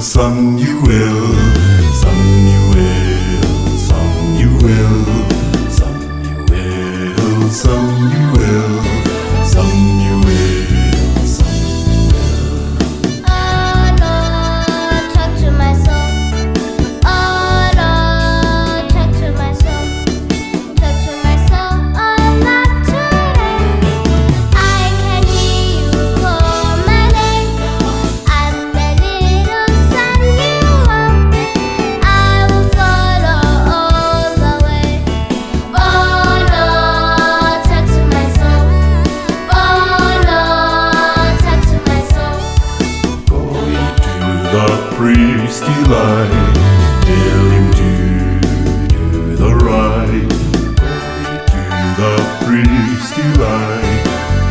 Samuel, priest Eli, tell him to do the right. Glory to the priest Eli,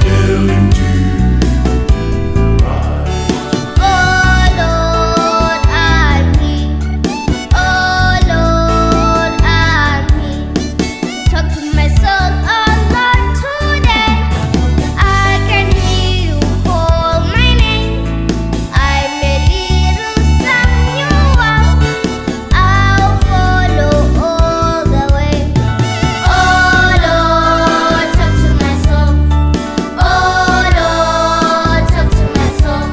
tell him to do the right. Oh Lord, I'm me. Oh Lord, I'm me. Talk to my soul, oh Lord, today. I can hear you call my name. I'm a little Samuel. I'll follow all the way. Oh Lord, talk to my soul. Oh Lord, talk to my soul.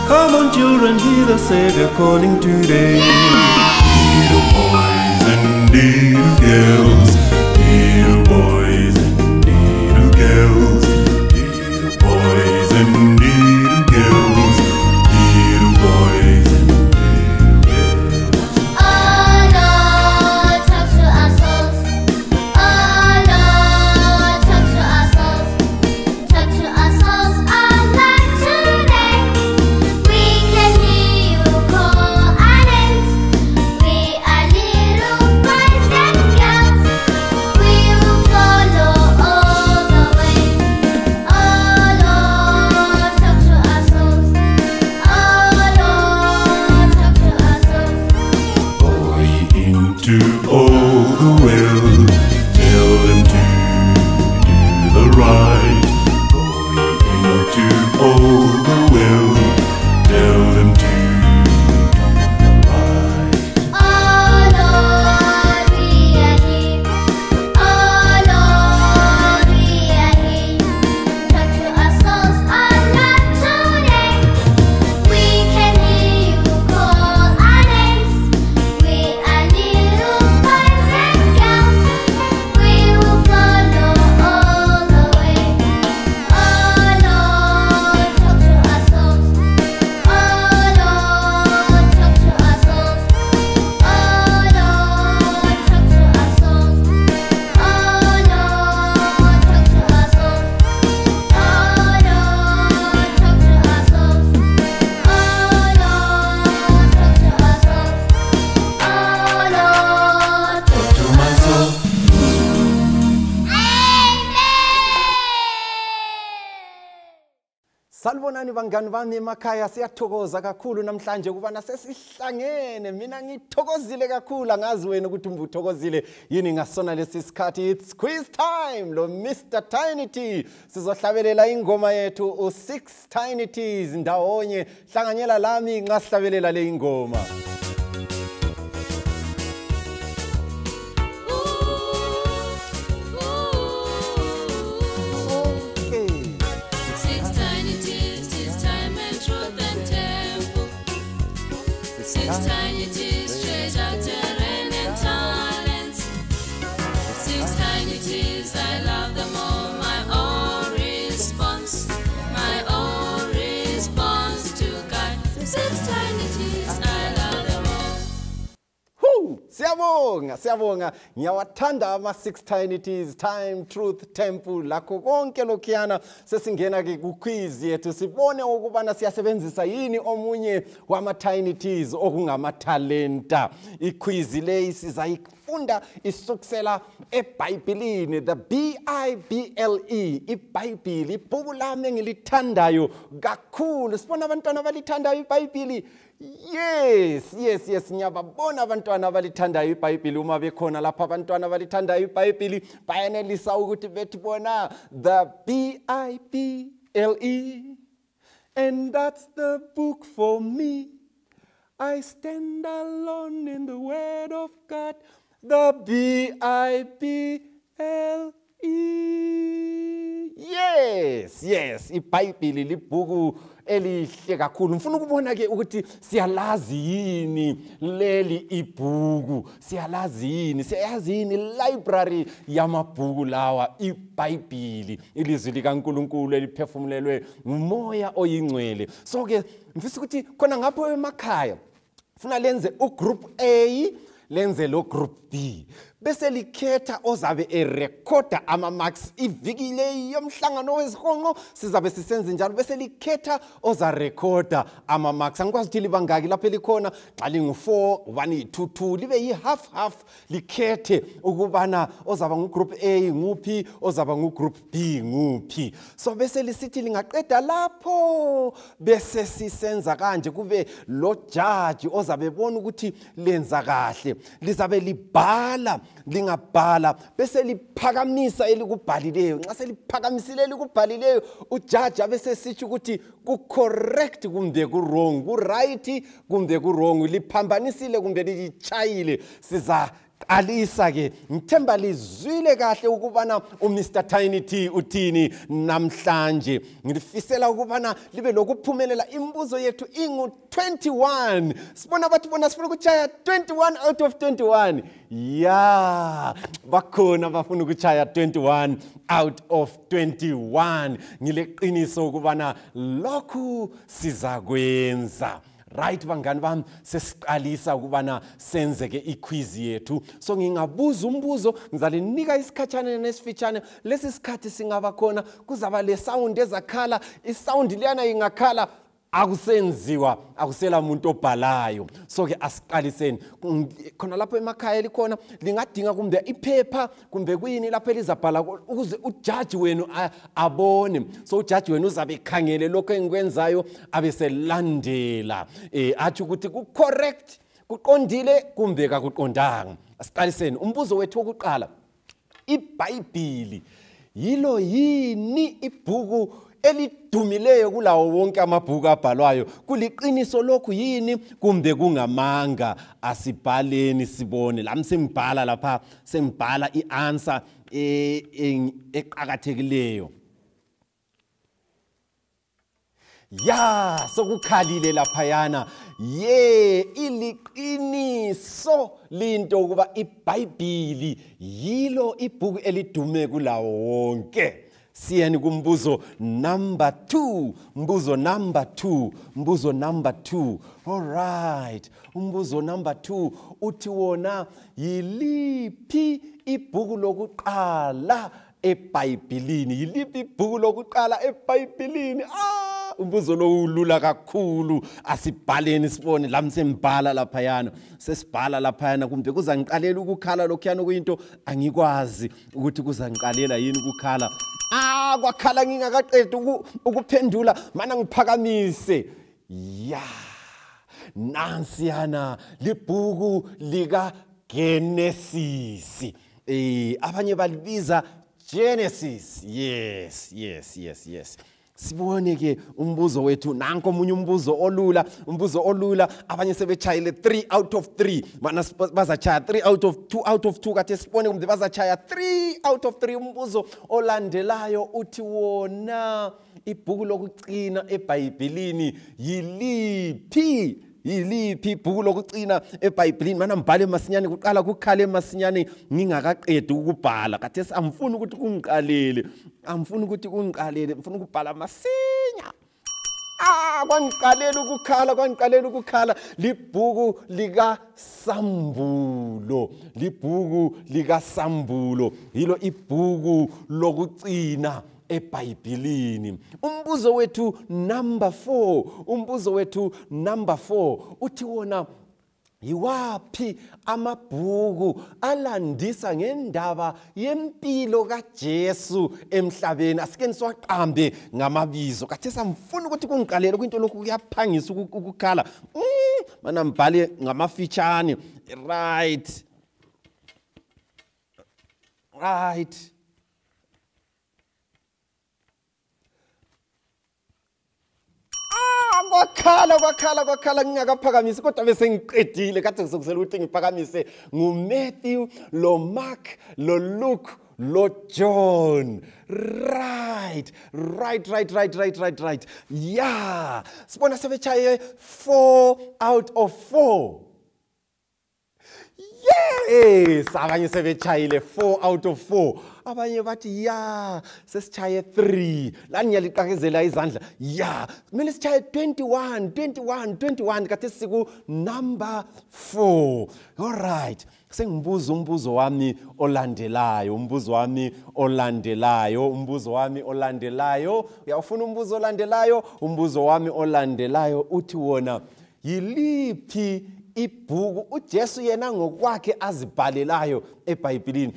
Come on, children, hear the Savior calling today. Little boys and little girls, little boys and little girls, little boys and little girls, little boys and little girls. Oh Lord, talk to our souls. Oh Lord, talk to our souls. Talk to our souls, oh Lord, today. We can hear you call our names. We are little boys and girls. We will follow all the way. Oh Lord, talk to our souls. Oh Lord, talk to our souls. Go ye into all the world, tell them to do the right. Go ye into all the world, tell them to do the right. Oh Lord, we are here. Oh Lord, we are here. Talk to our souls, oh Lord, today. We can hear you call our names. We are little boys and girls. We will follow all the way. Oh Lord, talk to our souls. Oh Lord, talk to our souls. Oh Lord, talk to our souls. Oh Lord, talk to our souls. Oh Lord, talk to our souls. Oh Lord, talk to our souls. Oh Lord, talk To my soul. Salibonani bangani bami emakhaya, siyathokoza kakhulu namhlanje kubana sesihlangene. Mina ngithokozile kakhulu, angazi wena ukuthi ubuthokozile yini ngasona lesi sikhathi. It's quiz time lo Mr Tiny T. Sizohlabelela ingoma yethu u6 Tiny T's ndawonye. Hlanganyela lami nxa sihlabelela le ingoma. Okay. 6 tiny tears, tis time and truth and temple. 6 tiny tears, treasure, talent and talents. 6 tiny tears, I love them all. My own response to God. 6 tiny tears, I love them all. Siyabonga. Ngiyawathanda ama6 Tiny T's, Time, Truth, Temple. Lakho konke lokhuyana sesingena ke ku quiz yethu sibone ukubana siyasebenzisa yini omunye wama Tiny T's okungama talenta. Iquiz le sizayifunda isuksela eBhayibhelini, the BIBLE, iBhayibheli, ibhuku lami engilithandayo kakhulu. Sibona abantwana abalithandayo iBhayibheli. Yes, ngiyababona abantwana abalithandayo iBhayibheli. Uma bekhona lapha abantwana abalithandayo iBhayibheli bayanelisa ukuthi bethi bona the BIBLE and that's the book for me. I stand alone in the Word of God, the Bible. Yes, yes, iBhayibheli libhuku elihle kakhulu. Ngifuna ukubona ke ukuthi siyalazi yini leli ibhuku, siyalazi yini, siyazi yini library yamabhuku lawa, iBhayibheli, ilizwi likaNkulunkulu eliphefumulelwe ngumoya oyingcwele. So ke ngifisa ukuthi khona ngapho emakhaya funa lenze ugroup A, lenze lo group B, bese likhetha ozabe erekhoda ama-marks iviki le yomhlangano wezihonqo, sizabe sisenze njalo, bese likhetha ozarekhoda ama-marks. Angikwazi ukuthi libangaki lapho likhona, xa lingu-4, 1, 2, 2, libe yi-half, likhethe ukubana ozaba ngugroup A nguphi, ozaba ngugroup B nguphi. So bese lisithi lingaqeda lapho, bese sisenza kanje, kube lo judge ozabe bona ukuthi lenza kahle, lizabe libhala, lingabhala, bese liphakamisa elikubhalileyo. Nxa seliphakamisile elikubhalileyo, ujaji abese sithi ukuthi ku-correct kumbe ku-wrong, ku-right kumbe ku-wrong, liphambanisile kumbe lichayile. Alisa ke ngithemba lizwile kahle ukubana uMr Tiny T uthini namhlanje. Ngifisela ukubana libe lokuphumelela. Imbuzo yethu ingu 21. Sibona bathi bona sifuna ukuchaya 21 out of 21. Yeah, bakhona bafuna ukuchaya 21 out of 21. Ngileqiniso ukubana lokhu sizakwenza. Right bangani bami, sesiqalisa ukubana senze ke iquiz yethu. So ngingabuza umbuzo, ngizalinika isikhatshana nesifitshane. Lesi sikhathi singaba khona kuzaba le sound ezakhala, isound liyana ingakhala akusenziwa, akusela umuntu obhalayo. So ke asiqaliseni. Khona lapho emakhaya likhona lingadinga kumbe iphepha kumbe kuyini lapho elizabhala ukuze ujaji wenu abone. So ujaji wenu uzabe ekhangele lokho engikwenzayo abeselandela athi ukuthi ku correct, kuqondile kumbe kakuqondanga. Asiqaliseni. Umbuzo wethu wokuqala, iBhayibheli yilo yini ibhuku elidumileyo kulawo wonke amabhuku abhalwayo? Kuliqiniso lokhu yini kumbe kungamanga? Asibhaleni sibone. Lami sengibhala lapha, sengibhala i-answer eqhakathekileyo. Ya, sokukhalile laphayana. Ye, iliqiniso linto ukuba iBhayibheli yilo ibhuku elidume kulawo wonke. Siyeni kumbuzo number 2. Mbuzo number 2. Mbuzo number 2. All right. Umbuzo number 2 uthi wona yiliphi ibhuku lokuqala eBhayibhelini? Yiliphi ibhuku lokuqala eBhayibhelini? Umbuzo lo ulula kakhulu. Asibhaleni sibone. Lami sembhala laphayana. Sesibhala laphayana kumbe kuzangiqalela ukukhala lokhuyana kuyinto angikwazi ukuthi kuzangiqalela yini ukukhala. Kwakhala ngingakaqedi ukuphendula mana ngiphakamise. Ya, nansiyana libhuku lika Genesis. Abanye balibiza Genesis. Yes. Sibone ke umbuzo wethu nanko omunye umbuzo olula, abanye sebechayile 3 out of 3, mana bazachaya 3 out of 2 kade sibone kumbe bazachaya 3 out of 3. Umbuzo olandelayo uthi wona ibhuku lokucina eBhayibhelini yiliphi ibhuku lokucina eBhayibhelini? Mana mbhale masinyane, kuqala kukhale masinyane ngingakaqedi ukubhala. Kade amfuni ukuthi kungiqalele, mfuna ukubhala masinya. Kwangiqalela ukukhala. Libhuku lika Sambulo, yilo ibhuku lokucina eBhayibhelini. Umbuzo wethu number 4 uthi wona yiwaphi amabhuku alandisa ngendaba yempilo kaJesu emhlabeni? Asike niswaqambe ngamabizo. Kade samfuna ukuthi kungiqalele kwinto lokhu kuyaphangisa ukukhala. Mana mbhale ngamafitshane. Right. kwakhala ngingakaphakamisi kodwa bese ngiqedile kade ngizokusela ukuthi ngiphakamise nguMatthew lo Mark lo Luke lo John. Right. Yeah. Sibona sebechaye 4 out of 4. Yes, abanye sebechayile 4 out of 4. Abanye bathi ya sesichaye 3. La ngiyaliqakezela izandla. Ya, kumele sichaye 21 kade siku number 4. All right. Sengibuza umbuzo wami olandelayo. Uyafuna umbuzo olandelayo? Umbuzo wami olandelayo uthi wona yiliphi ibhuku uJesu yena ngokwakhe azibhalelayo eBhayibhelini?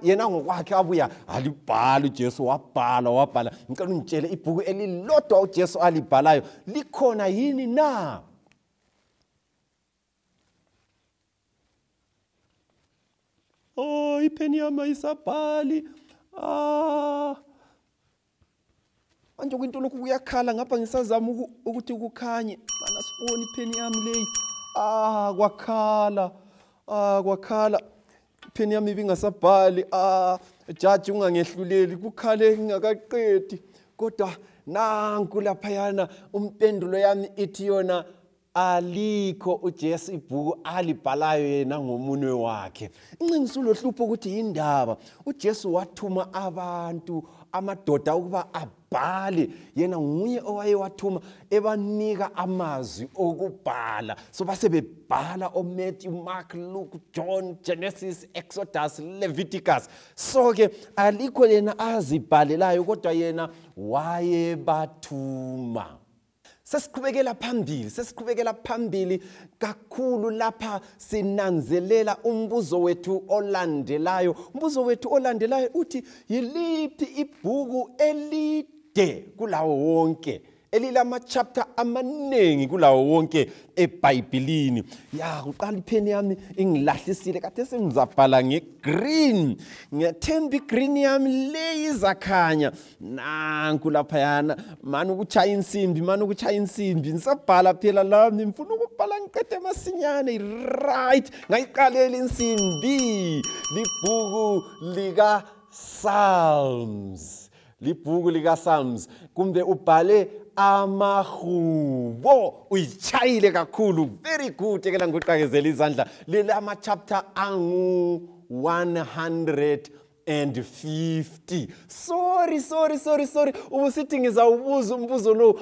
Yena ngokwakhe abuya alibhala uJesu wabhala. Ngicela ungitshele ibhuku elilodwa uJesu alibhalayo likhona yini na? Ipheni yami ayisabhali. Manje kwinto lokhu kuyakhala ngapha ngisazama ukuthi kukhanye. Mana sibone ipheni yami leyi. Kwakhala. Ipheni yami ibingasabhali. Judge ungangehluleli kukhale ngingakaqedi. Kodwa nanku laphayana umpendulo yami ithi yona alikho uJesu ibhuku alibhalayo yena ngomunwe wakhe. Incingiselo hlupho ukuthi indaba uJesu wathuma abantu amadoda ukuba abhale, yena nguye owayewathuma ebanika amazwi okubhala. So base bebhala oMatthew, Mark, Luke, John, Genesis, Exodus, Leviticus. So ke alikho yena azibhalelayo kodwa yena wayebathuma. Sesiqhubekela phambili kakhulu lapha sinanzelela umbuzo wethu olandelayo. Umbuzo wethu olandelayo uthi yiliphi ibhuku elide kulawo wonke, elilama chapter amanengi kulawo wonke eBhayibhelini? Ya, uqala ipheni yami ingilahlisile kade sengizabhala ngegreen. Ngiyathemba igreen yami le izakhanya. Nanku laphayana mani ukuchaya insimbi ngisabhala phela lami ngifuna ukubhala ngiqede masinyane. Right, ngayiqalela insimbi libhuku lika Psalms kumbe ubhale amahubo, uyichayile kakhulu. Very good. Ekela ngiqakezela izandla lelama chapter angu 150. Sorry. Ubusithi ngizawubuza umbuzo lo.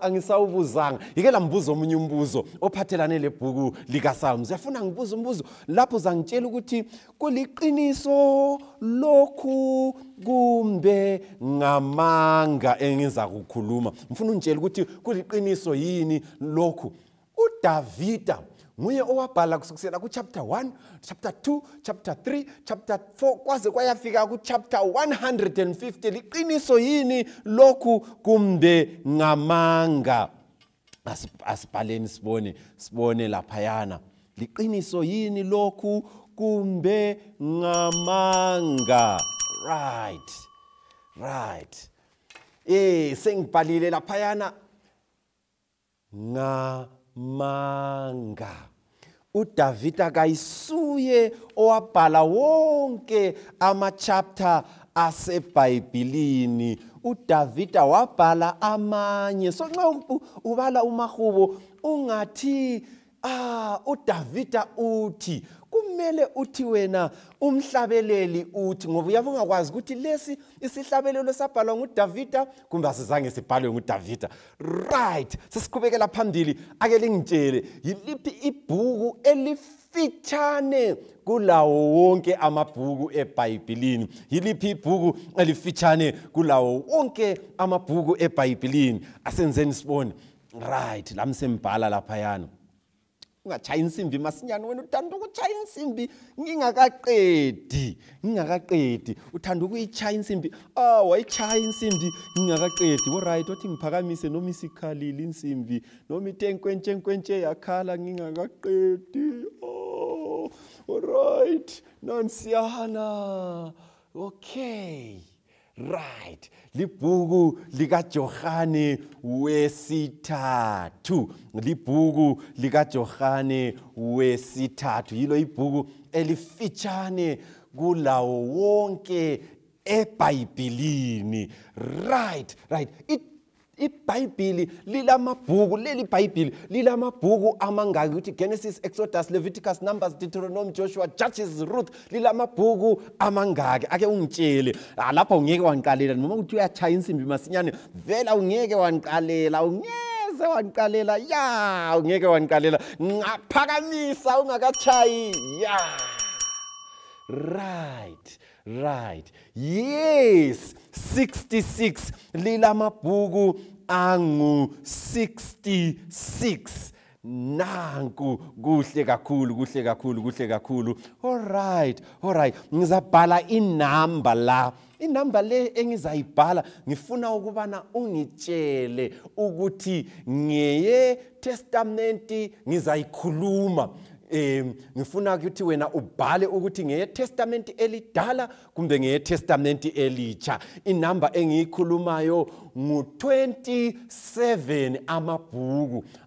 Angisawubuzanga. Yikela mbuzo omunye umbuzo ophathelane lebhuku lika Psalms. Yafuna ngibuza umbuzo lapho zangitshela ukuthi kuliqiniso lokhu kumbe ngamanga engiza kukhuluma. Mfuna ungitshela ukuthi kuliqiniso yini lokhu. uDavida nguye owabhala kusukela ku chapter 1, chapter 2, chapter 3, chapter 4 kwaze kwayafika ku chapter 150. Liqiniso yini lokhu kumbe ngamanga? Asibhaleni sibone laphayana. Liqiniso yini lokhu kumbe ngamanga? Right. Sengibhalile laphayana ngamanga. uDavida kayisuye owabhala wonke ama-chapter aseBhayibhelini. uDavida wabhala amanye. So nxa ubala umahubo ungathi uDavida uthi, kumele uthi wena umhlabeleli uthi, ngoba uyabe ungakwazi ukuthi lesi isihlabelelo sabhalwa nguDavida kumbe asizange sibhalwe nguDavida. Right, sesiqhubekela phambili. Ake lingitshele yiliphi ibhuku elifitshane kulawo wonke amabhuku eBhayibhelini? Yiliphi ibhuku elifitshane kulawo wonke amabhuku eBhayibhelini? Asenzeni sibone. Right, lami sembhala laphayana. Ungachaya insimbi masinyane, wena uthanda ukuchaya insimbi ngingakaqedi. Uthanda ukuyichaya insimbi. Wayichaya insimbi ngingakaqedi. Alright, wathi ngiphakamise noma isikhalile insimbi noma itenkwentshe yakhala ngingakaqedi. Alright, nansiyana. Okay. Right, libhuku likaJohane wesithathu. Libhuku likaJohane wesithathu. Yilo ibhuku elifitshane kulawo wonke eBhayibhelini. Right. iBhayibheli lilamabhuku, leli iBhayibheli lilamabhuku amangaki ukuthi Genesis, Exodus, Leviticus, Numbers, Deuteronomy, Joshua, Judges, Ruth, lilamabhuku amangaki? Ake ungitshele. Lapha ungeke wangiqalela noma uthi uyachaya insimbi masinyane, vela ungeke wangiqalela, ungeze wangiqalela. Ya, ungeke wangiqalela. Ngaphakamisa ungakachayi. Ya. Right. Yes, 66 lilamabhuku angu 66. Nanku kuhle kakhulu. Alright. Ngizabhala inamba la. Inamba le engizayibhala ngifuna ukubana ungitshele ukuthi ngeye testamenti ngizayikhuluma. Ngifuna ukuthi wena ubhale ukuthi ngeye testamenti elidala kumbe ngeye testamenti elitsha. Inamba engiyikhulumayo ngu-27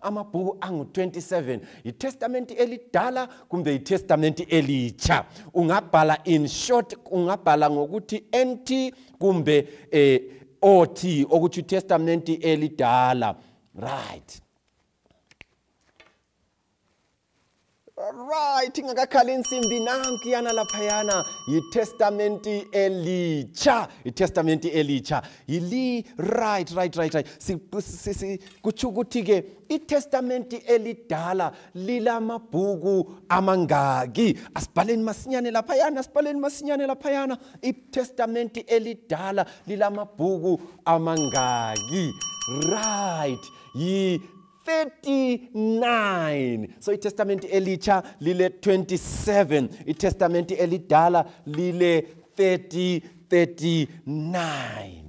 amabhuku angu-27. Itestamenti elidala kumbe itestamenti elitsha. Ungabhala in short, ungabhala ngokuthi NT kumbe OT ukuthi itestamenti elidala. Right, ingakakhali insimbi nanku yana laphayana itestamenti elitsha. Yili right. Kutsho ukuthi ke itestamenti elidala lilamabhuku amangaki? Asibhaleni masinyane laphayana. Itestamenti elidala lilamabhuku amangaki? Right, 39. So itestamenti elitsha lile 27, itestamenti elidala lile 39.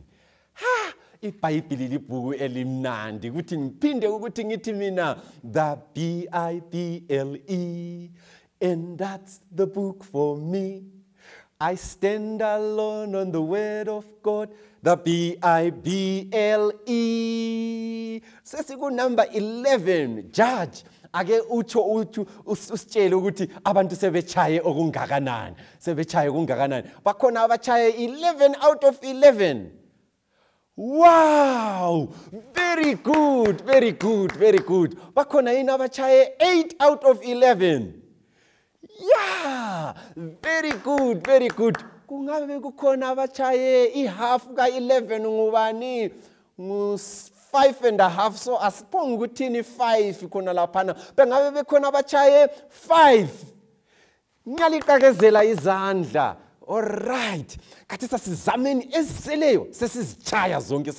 iBhayibheli libhuku elimnandi ukuthi ngiphinde ukuthi ngithi mina the Bible, and that's the book for me. I stand alone on the word of God, the Bible. Sesiku number 11, Judge. Ake utsho usitshele ukuthi abantu sebechaye okungakanani. Bakhona abachaye 11 out of 11. Wow! Very good. Bakhona yini abachaye 8 out of 11. Yeah, very good. Kungabe kukhona abachaye ihalf ka11 ngubani? 5.5. So asiphonga ukuthini 5 khona laphana. Bengabe bekhona abachaye 5. Ngiyaliqakezela izandla. Alright. Kathi sasizameni eziseleyo sesizichaya zonke.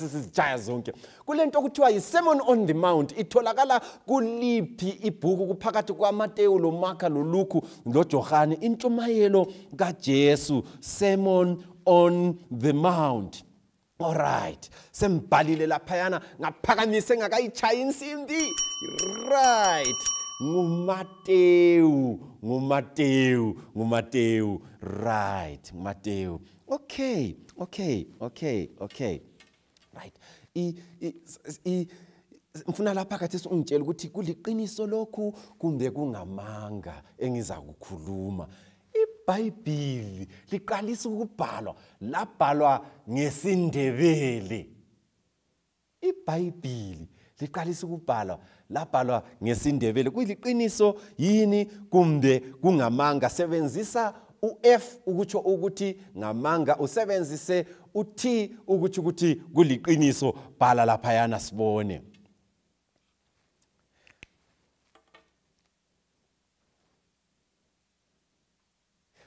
Kulento okuthiwa yi-Sermon on the Mount itholakala kuliphi ibhuku kuphakathi kwaMateyu lo Marka lo Luke lo Johane? Intshumayelo kaJesu, Sermon on the Mount. Alright. Sembhalile laphayana ngaphakamise ngakayichaya insimbi. Right. Ngumateyu. Right, Mateyu. Okay. Right. Mfuna lapha kathi ungitshela ukuthi kuliqiniso lokhu kumbe kungamanga engiza kukhuluma. iBhayibheli liqalisa ukubhalwa, labhalwa ngesindebele. iBhayibheli liqalisa ukubhalwa, labhalwa ngesindebele. Kuliqiniso yini kumbe kungamanga? Sebenzisa uF ukutsho ukuthi ngamanga, usebenzise uT ukutsho ukuthi kuliqiniso. Bhala laphayana sibone.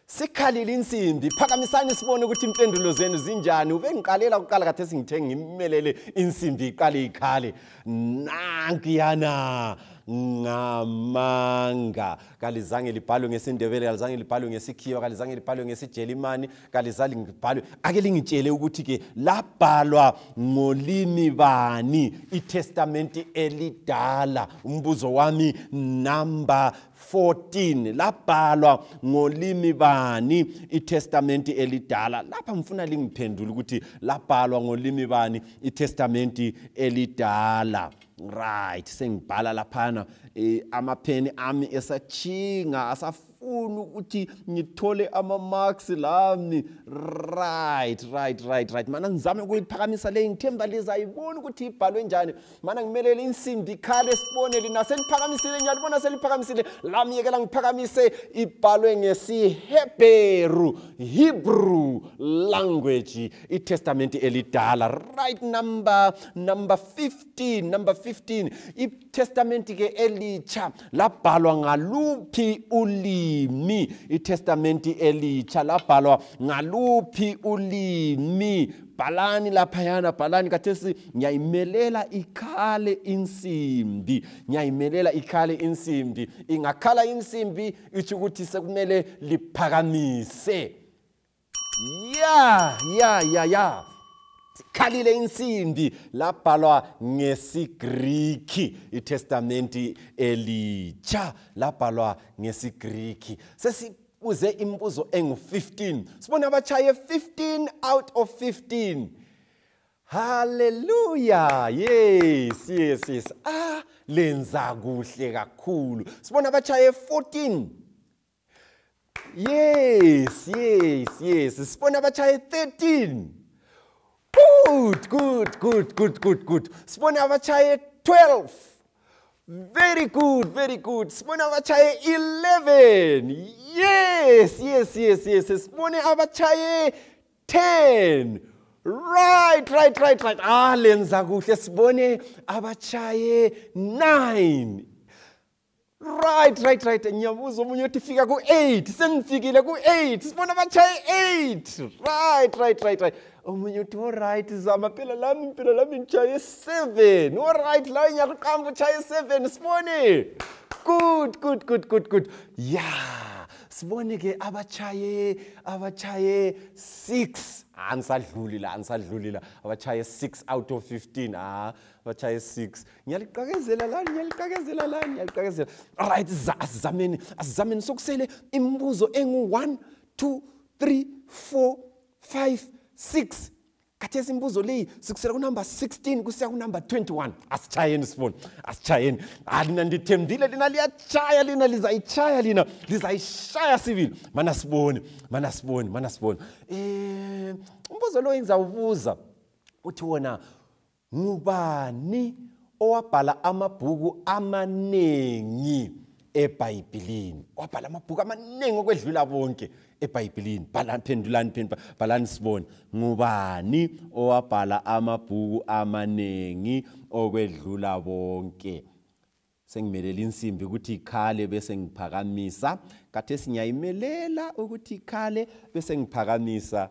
Sikhalile insimbi, phakamisani sibone ukuthi impendulo zenu zinjani. Ube ngiqalela ukuqala khathesi ngithe ngimelele insimbi iqale ikhale. Nankiyana ngamanga. Kalizange libhalwe ngesindebele, kalizange libhalwe ngesikhiwa, kalizange libhalwe ngesijelimani, kalizange libhalwe. Ake lingitshele ukuthi ke labhalwa ngolimi bani iTestamenti elidala? Umbuzo wami number 14. Labhalwa ngolimi bani iTestamenti elidala? Lapha ngifuna lingiphendule ukuthi labhalwa ngolimi bani iTestamenti elidala. Right, sengibhala laphana amapheni ami esachinga asafuna ukuthi ngithole ama-marks lami. Right. Mana ngizame ukuyiphakamisa le, ngithemba lizayibona ukuthi ibhalwe njani. Mana ngimelele insimbi ikhale sibone lina seliphakamisile, ngiyalibona seliphakamisile. Lami yekela ngiphakamise ibhalwe ngesiHebheru, Hebrew language, iTestamenti elidala. Right, number 15. iTestamenti ke elitsha labhalwa ngaluphi ulimi? iTestamenti elitsha labhalwa ngaluphi ulimi? Bhalani laphayana, bhalani. Kathesi ngiyayimelela ikhale insimbi, ngiyayimelela ikhale insimbi. Ingakhala insimbi itsho ukuthi sekumele liphakamise. Ya khalile insimbi. Labhalwa ngesiGriki iTestamenti elitsha, labhalwa ngesiGriki. Sesibuze imibuzo engu-15. Sibona abatshaye 15 out of 15. Hallelujah. Yes. Lenza kuhle kakhulu. Sibona abatshaye 14. Yes. Sibona abatshaye 13. Good. Sibona abatshaye 12. Very good. Sibona abatshaye 11. Yes. Sibona abatshaye 10. Right. Lenza kuhle. Sibone abatshaye 9. Right. Ngiyabuza omunye uthi fika ku-8. Sengifikile ku-8. Sibona abatshaye 8. Right. Omunye uthi alright, zama phela lami ngichaye 7. Alright, la ngiyakuqamba uchaye 7. Sibone. Good. Yeah. Sibone ke abatshaye 6. Angisadluli la. Abatshaye 6 out of 15. Abatshaye 6. Ngiyaliqakezela lani. Alright, asizameni sokusele imibuzo engu-1, 2, 3, 4, 5, 6. Kathesi imibuzo leyi sikusela kunumber 16 kusiya kunumber 21. Asitshayeni sibone. Lina ndithembile, lina liyatshaya, lina lizayitshaya, lina lizayishaya sibili. Mana sibone. Umbuzo lo engizawubuza uthi wona, ngubani owabhala amabhuku amanengi eBhayibhelini? Wabhala amabhuku amanengi okwedlula bonke eBhayibhelini. Bhalani sibone. Ngubani owabhala amabhuku amanengi okwedlula bonke? Sengimelela insimbi ukuthi ikhale bese ngiphakamisa. Kathesi ngiyayimelela ukuthi ikhale bese ngiphakamisa.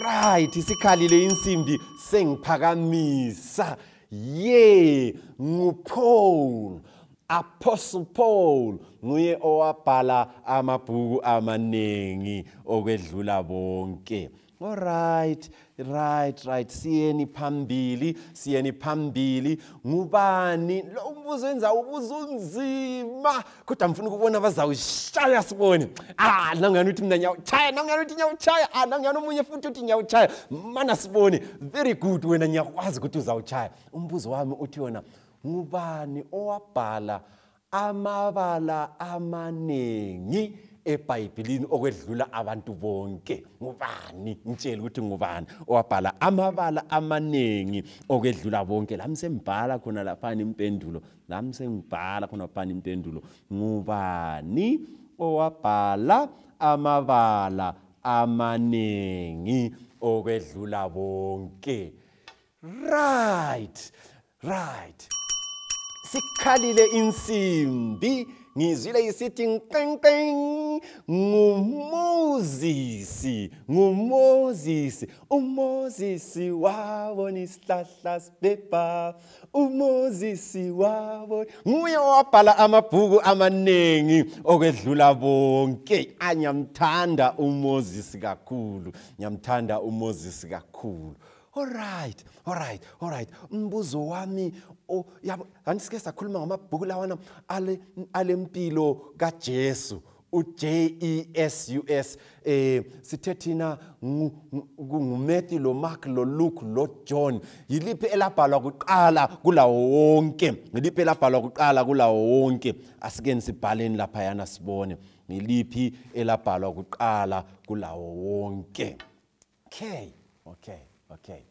Right, isikhalile insimbi sengiphakamisa. nguPaul. Apostle Paul nguye owabhala amabhuku amanengi okwedlula bonke. Alright. Siyeni phambili. Ngubani? Lo umbuzo wenza ubuzo unzima. Kodwa ngifuna ukubona bazawushaya sibone. Nangani uthi mina nyawuchaya, nangani uthi nyawuchaya, nangani omunye futhi uthi nyawuchaya. Mana sibone. Very good, wena ngiyakwazi ukuthi uzawuchaya. Umbuzo wami uthi wona, ngubani owabhala amabala amanengi eBhayibhelini okwedlula abantu bonke? Ngubani? Ngitshela ukuthi ngubani owabhala amabala amanengi okwedlula bonke? Lami sengibhala khona lapha impendulo. Ngubani owabhala amabala amanengi okwedlula bonke? Right. Sikhalile insimbi ngizwile isithi nqenqeng ngumozisi umozisi wabona isihlahla sibhebha umozisi wabona nguye owabhala amabhuku amanengi okwedlula bonke anyamthanda umozisi kakhulu Alright. Umbuzo wami yabo andisike sakhuluma ngamabhuku lawana alempilo kaJesu uJesus sithe thina nguMatthew lo Mark lo Luke lo John yiliphi elabhalwa kuqala kulawo wonke asike nisibhaleni lapha yana sibone yiliphi elabhalwa kuqala kulawo wonke Okay.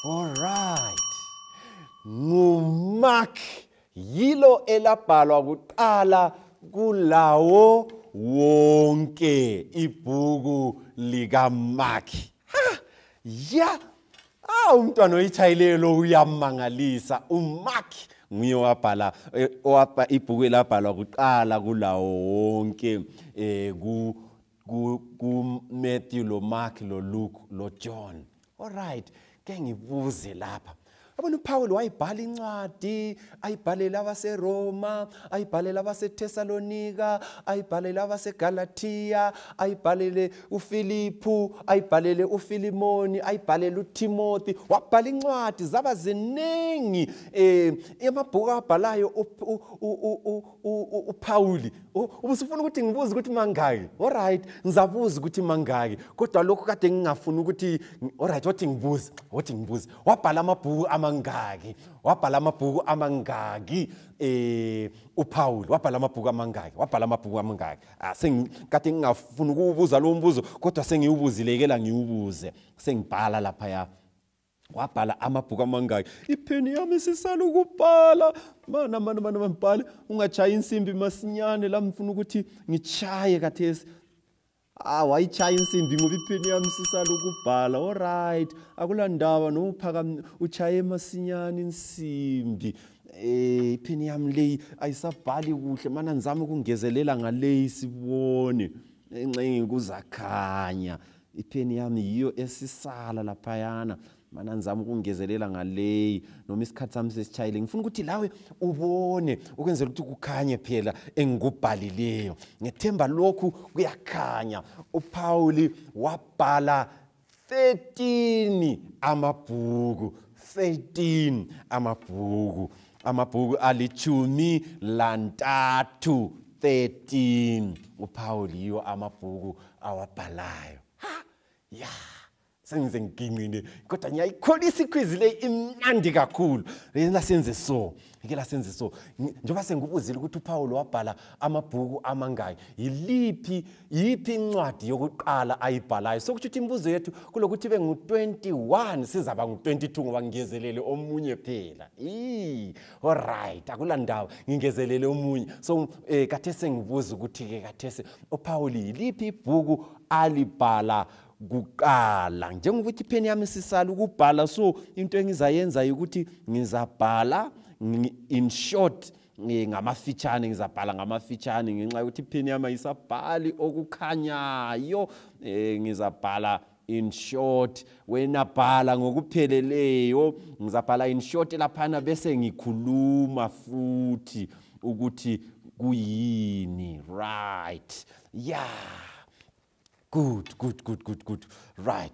All right. nguMark yilo elabhalwa kuqala kulawo wonke ibhuku likaMark. Umntwana oyithayilelo uyamangalisa uMark nguye wabhala ibhuku elabhalwa kuqala kulawo wonke ku Matthew lo Mark lo Luke lo John. Alright, ke ngibuze lapha. Abona uPaul wayibhala incwadi, ayibhalela abaseRoma, ayibhalela abaseThessalonika, ayibhalela abaseGalatia, ayibhalele uFiliphu, ayibhalele uFilimoni, ayibhalele uTimothy, wabhala incwadi zaba ziningi emabhuku abhalayo uPaul. Ubusufuna ukuthi ngibuze ukuthi mangaki? Alright, ngizabuza ukuthi mangaki. Kodwa lokho kade ngingafuna ukuthi alright wathi ngibuze. Wabhala amabhuku amangaki uPaul wabhala amabhuku amangaki sengikade ngingafuna ukubuza lo mbuzo kodwa sengiwubuzilekela ngiwubuze sengibhala lapha ya wabhala amabhuku amangaki ipheni yami sisala ukubhala mana mbhale ungachaya insimbi masinyane la ngifuna ukuthi ngichaye kathesi wayichaya insimbi ngoba ipheni yami sisala ukubhala. Alright, akulandaba nophakama uchaye masinyane insimbi ipheni yami leyi ayisabhali kuhle mana nizama ukungezelela ngale sibone encengi kuzakhanya ipheni yami yiyo esisala lapha yana mana nizama ukungezelela ngale noma isikhathi sami sesichayile ngifuna ukuthi lawe ubone ukwenzela ukuthi kukhanye phela engikubhalileyo ngethemba lokhu kuyakhanya. uPaul wabhala 13 amabhuku alichumi lantathu 13 uPaul yiwo amabhuku awabhalayo sengize ngigingqine kodwa ngiyayikholisa iquiz le imnandi kakhulu la senze so njengoba sengibuzile ukuthi uPaul wabhala amabhuku amangaki yipi incwadi yokuqala ayibhalayo sokuthi imibuzo yethu kulokuthi ibe ngu21 sizaba ngu22 ngoba ngigezelele omunye phela alright akulandawo ngingezelele omunye so kathese sengibuza ukuthi ke kathese uPaul yiliphi ibhuku alibhala kuqala njengokuthi ipheni yami sisala ukubhala so into engizayenza ukuthi ngizabhala in short ngamafitshane ngenxa ukuthi ipheni yami ayisabhali okukhanyayo ngizabhala in short wena bhala ngokupheleleyo ngizabhala in short laphana bese ngikhuluma futhi ukuthi kuyini right Good. Right.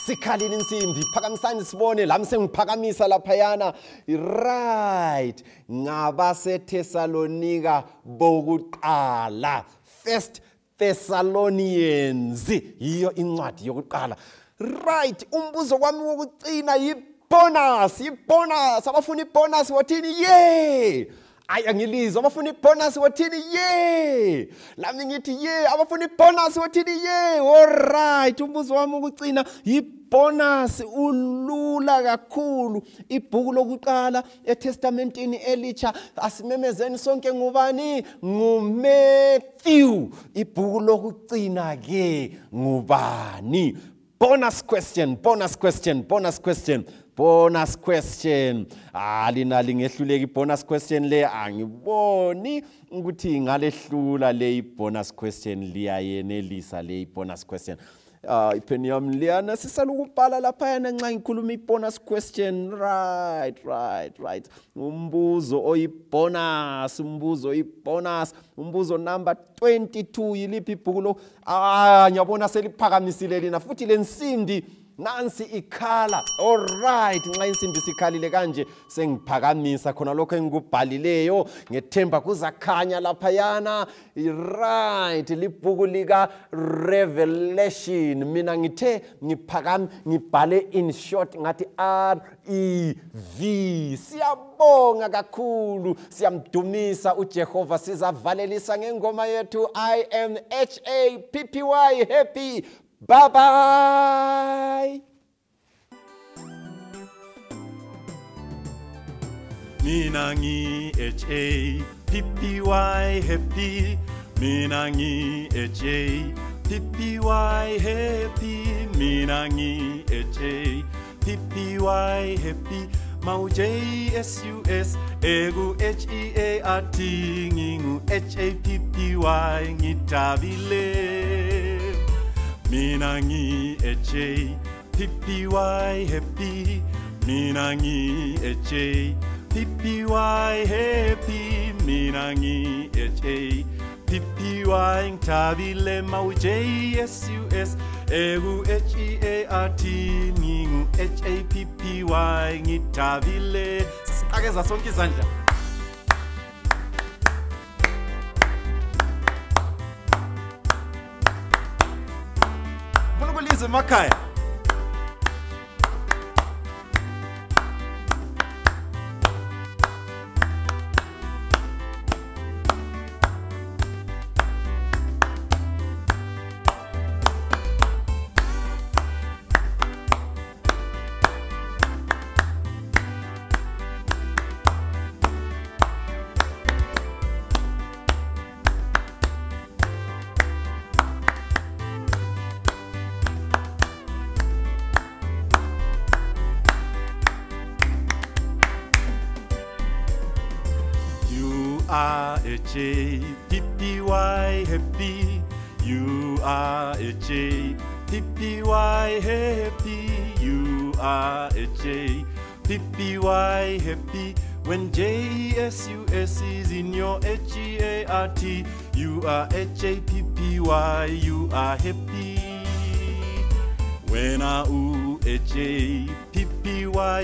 Sikhalini insimbi, phakamisani sibone, lami sengiphakamisa laphayana. Right. NgabaseThessalonika bokuqala. First Thessalonians. Yiyo incwadi yokuqala. Right. Umbuzo kwami wokucina yibonus. Abafuna ibonus wathini? Angilizwa abafuna ibonus wathini lami ngithi abafuna ibonus wathini alright umbuzo wami ukucina ibonus ulula kakhulu ibhuku lokuqala eTestamentini elitsha asimemezeni sonke ngubani nguMatthew ibhuku lokucina ke ngubani bonus question bonus question. Lina lingehluleka bonus question le angiboni ukuthi ngalehlula le bonus question liyayenelisa le bonus question. Ipheni yami liyana sisala ukubhala lapha yana nxa ngikhuluma bonus question. Right. Umbuzo oyibonus, umbuzo number 22 yiliphi ibhuku lo? Ngiyabona seliphakamisile lina futhi lensindi nansi ikhala. Alright, nxa insindi sikhalile kanje sengiphakamisa khona lokho engikubhalileyo ngethemba kuzakhanya lapha yana. Right, libhuku lika Revelation. Mina ngithe ngibhale in short ngathi REV. Siyabonga kakhulu, siyamdumisa uJehova. Sizavalelisa ngengoma yethu I am HAPPY happy. Bye bye. Mina ngi HAPPY happy. Mina ngi HAPPY happy. Mina ngi HAPPY happy. Mau JSUS egu HEART ngingu HAPPY ngitabile. Mina ngi HAPPY happy. Mina ngi HAPPY happy. Mina ngi HAPPY ngitabile. Mau JSUS egu HEART ngingu HAPPY ngitabile. Sisakeza sonke izandla. Mulungulizwe emakhaya. are HAPPY happy. You are HAPPY happy. You are HAPPY happy. When JSUS is in your HEART, you are HAPPY, you are happy. When I HAPPY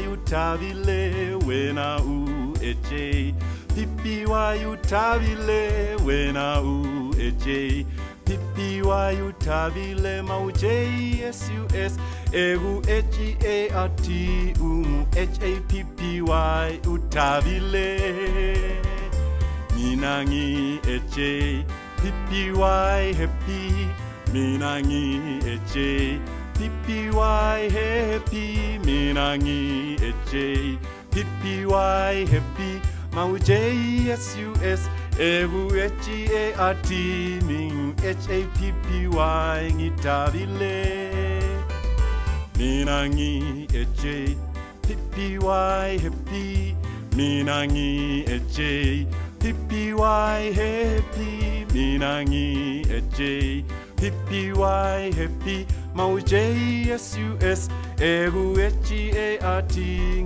utabile, when I HAPPY utabile, when I HAPPY utabile, mau JSUS egu HEART HAPPY utabile. Minangi HAPPY happy. Minangi HAPPY happy. Minangi HAPPY happy. Mau JSUS egu HEART mingu HAPPY ngitabile. Minangi HAPPY happy. Minangi HAPPY happy. Minangi HAPPY happy. Mau JSUS egu HEART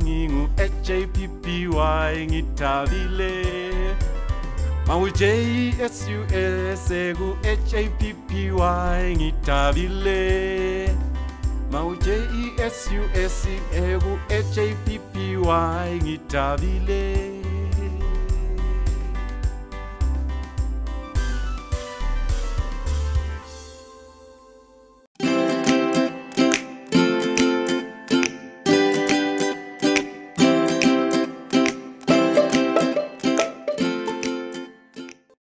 ngingu HAPPY ngitabile. Mau JSUS egu HAPPY ngitabile. Mau JSUS egu HAPPY ngitabile.